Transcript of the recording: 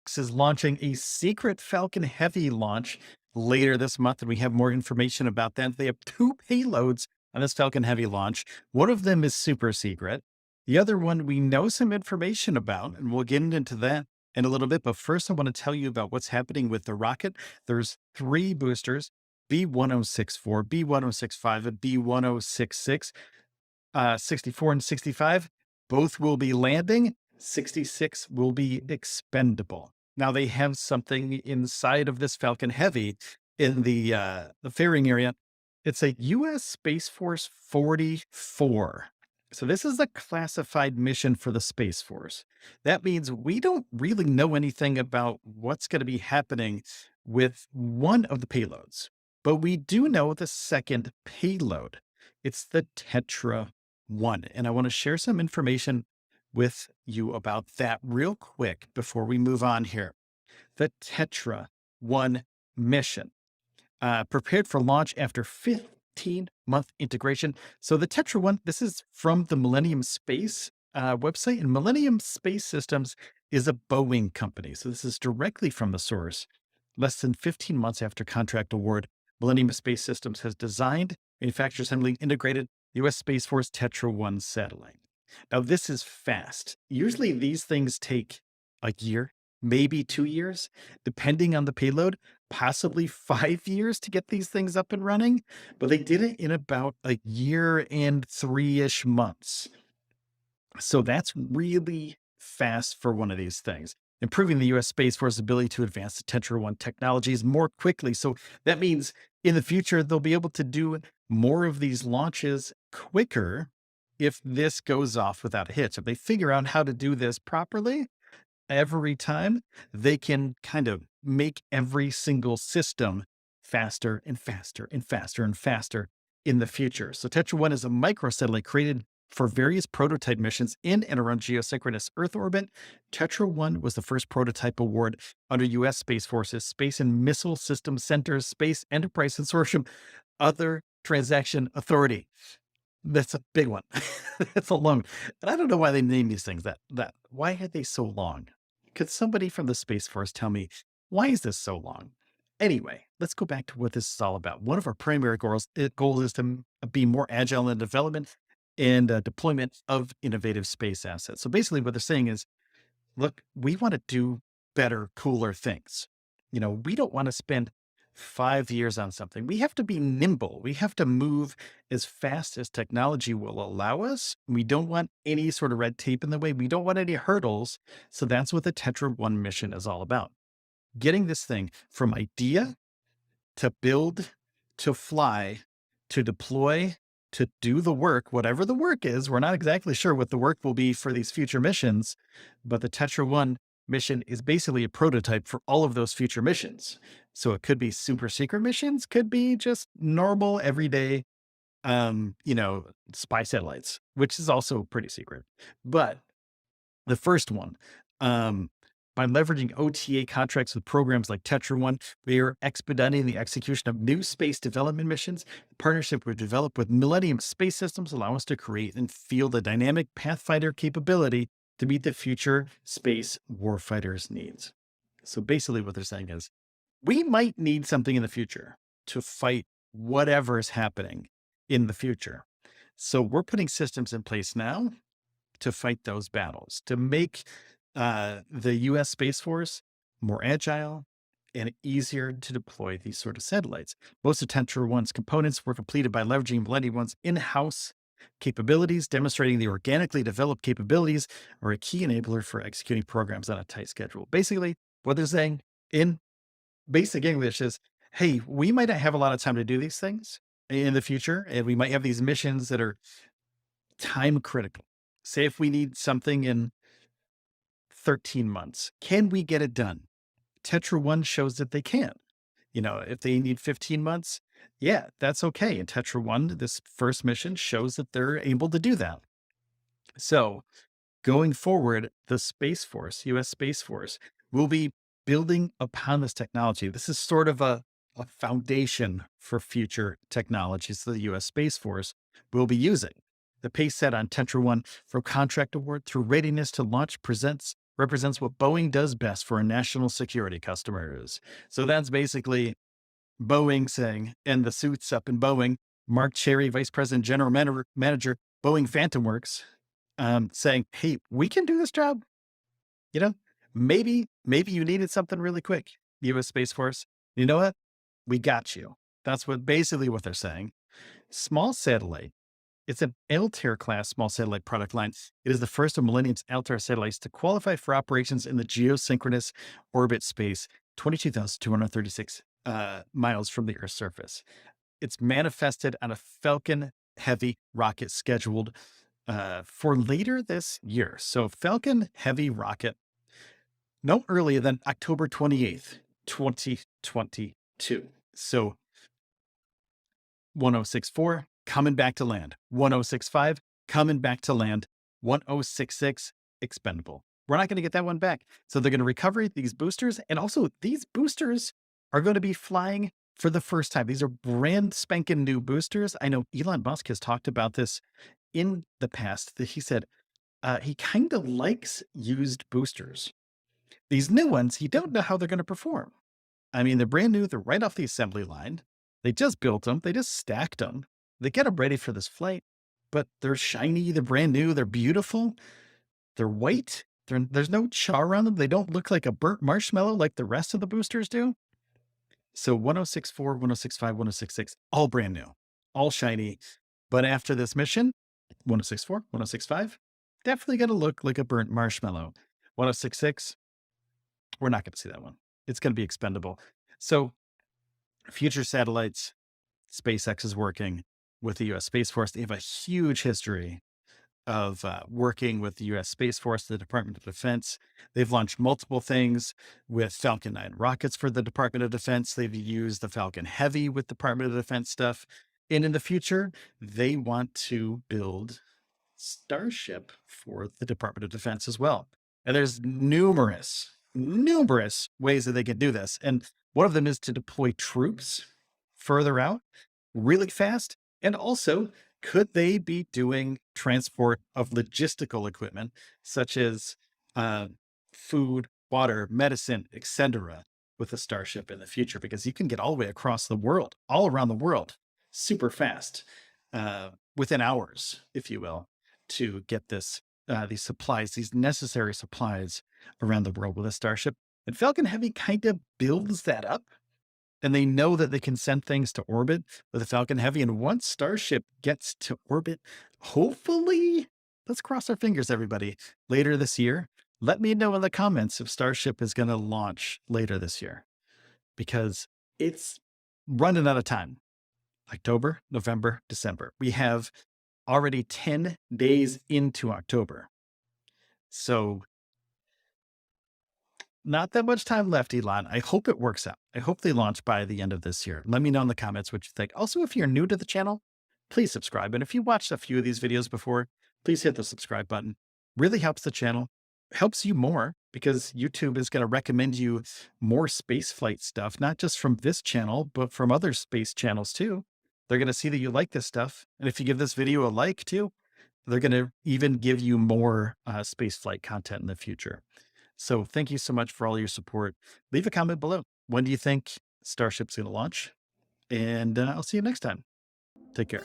SpaceX is launching a secret Falcon Heavy launch later this month, and we have more information about that. They have two payloads on this Falcon Heavy launch. One of them is super secret. The other one we know some information about, and we'll get into that in a little bit. But first, I want to tell you about what's happening with the rocket. There's three boosters: B1064, B1065, and B1066. 64 and 65, both will be landing. 66 will be expendable. Now they have something inside of this Falcon Heavy in the fairing area. It's a U.S. Space Force 44. So this is a classified mission for the Space Force. That means we don't really know anything about what's going to be happening with one of the payloads, but we do know the second payload. It's the Tetra 1. And I want to share some information with you about that real quick before we move on here. The Tetra 1 mission, prepared for launch after 15-month integration. So the Tetra 1, this is from the Millennium Space website, and Millennium Space Systems is a Boeing company. So this is directly from the source. Less than 15 months after contract award, Millennium Space Systems has designed, manufactured, assembled, integrated U.S. Space Force Tetra 1 satellite. Now, this is fast. Usually these things take a year, maybe 2 years, depending on the payload, possibly 5 years to get these things up and running. But they did it in about a year and 3-ish months. So that's really fast for one of these things, improving the U.S. Space Force's ability to advance the Tetra 1 technologies more quickly. So that means in the future, they'll be able to do more of these launches quicker if this goes off without a hitch. If they figure out how to do this properly every time, they can kind of make every single system faster and faster and faster and faster in the future. So Tetra 1 is a microsatellite created for various prototype missions in and around geosynchronous Earth orbit. Tetra 1 was the first prototype award under U.S. Space Force's Space and Missile Systems Center's Space Enterprise Consortium Other Transaction Authority. That's a big one. That's a long. And I don't know why they name these things that. Why are they so long? Could somebody from the Space Force tell me why is this so long? Anyway, let's go back to what this is all about. One of our primary goals is to be more agile in development and deployment of innovative space assets. So basically what they're saying is, look, we want to do better, cooler things. We don't want to spend 5 years on something. We have to be nimble. We have to move as fast as technology will allow us. We don't want any sort of red tape in the way. We don't want any hurdles. So that's what the Tetra 1 mission is all about. Getting this thing from idea to build, to fly, to deploy, to do the work, whatever the work is. We're not exactly sure what the work will be for these future missions, but the Tetra 1 mission is basically a prototype for all of those future missions. So it could be super secret missions, could be just normal, everyday, spy satellites, which is also pretty secret. But the first one, by leveraging OTA contracts with programs like Tetra 1, we are expediting the execution of new space development missions. The partnership we've developed with Millennium Space Systems allow us to create and field a dynamic pathfinder capability to meet the future space warfighters' needs. So basically what they're saying is, we might need something in the future to fight whatever is happening in the future. So we're putting systems in place now to fight those battles, to make the U.S. Space Force more agile and easier to deploy these sort of satellites. Most of Tetra 1's components were completed by leveraging Millennium 1's in-house capabilities, demonstrating the organically developed capabilities are a key enabler for executing programs on a tight schedule. Basically, what they're saying in basic English is, hey, we might not have a lot of time to do these things in the future, and we might have these missions that are time critical. Say if we need something in 13 months. Can we get it done? Tetra 1 shows that they can. If they need 15 months, yeah, that's okay. And Tetra 1, this first mission shows that they're able to do that. So going forward, the Space Force, U.S. Space Force, will be building upon this technology. This is sort of a foundation for future technologies that the U.S. Space Force will be using. The pace set on Tetra 1 from contract award through readiness to launch presents represents what Boeing does best for our national security customers. So that's basically Boeing saying, and the suits up in Boeing, Mark Cherry, Vice President, General Manager, Boeing Phantom Works, saying, hey, we can do this job. You know, maybe you needed something really quick, US Space Force. You know what? We got you. That's basically what they're saying. Small satellite. It's an Altair class small satellite product line. It is the first of Millennium's Altair satellites to qualify for operations in the geosynchronous orbit space, 22,236 miles from the Earth's surface. It's manifested on a Falcon Heavy rocket scheduled for later this year. So Falcon Heavy rocket, no earlier than October 28th, 2022. So 1064 coming back to land. 1065 coming back to land. 1066 expendable. We're not going to get that one back. So they're going to recover these boosters. And also, these boosters are going to be flying for the first time. These are brand spanking new boosters. I know Elon Musk has talked about this in the past. That he said he kind of likes used boosters. These new ones, he don't know how they're going to perform. I mean, they're brand new. They're right off the assembly line. They just built them. They just stacked them. They get them ready for this flight, but they're shiny. They're brand new. They're beautiful. They're white. There's no char on them. They don't look like a burnt marshmallow like the rest of the boosters do. So 1064, 1065, 1066, all brand new, all shiny. But after this mission, 1064, 1065, definitely going to look like a burnt marshmallow. 1066, we're not going to see that one. It's going to be expendable. So future satellites, SpaceX is working with the US Space Force. They have a huge history of working with the US Space Force, the Department of Defense. They've launched multiple things with Falcon 9 rockets for the Department of Defense. They've used the Falcon Heavy with Department of Defense stuff. And in the future, they want to build Starship for the Department of Defense as well. And there's numerous ways that they can do this. And one of them is to deploy troops further out really fast. And also, could they be doing transport of logistical equipment, such as food, water, medicine, etc., with a Starship in the future? Because you can get all the way across the world, all around the world, super fast, within hours, if you will, to get these supplies, these necessary supplies around the world with a Starship. And Falcon Heavy kind of builds that up. And they know that they can send things to orbit with a Falcon Heavy. And once Starship gets to orbit, hopefully, let's cross our fingers, everybody, later this year, let me know in the comments if Starship is going to launch later this year, because it's running out of time. October, November, December. We have already 10 days into October. So not that much time left, Elon. I hope it works out. I hope they launch by the end of this year. Let me know in the comments what you think. Also, if you're new to the channel, please subscribe. And if you watched a few of these videos before, please hit the subscribe button. Really helps the channel, helps you more, because YouTube is going to recommend you more spaceflight stuff, not just from this channel, but from other space channels too. They're going to see that you like this stuff. And if you give this video a like too, they're going to even give you more spaceflight content in the future. So thank you so much for all your support. Leave a comment below. When do you think Starship's going to launch? And I'll see you next time. Take care.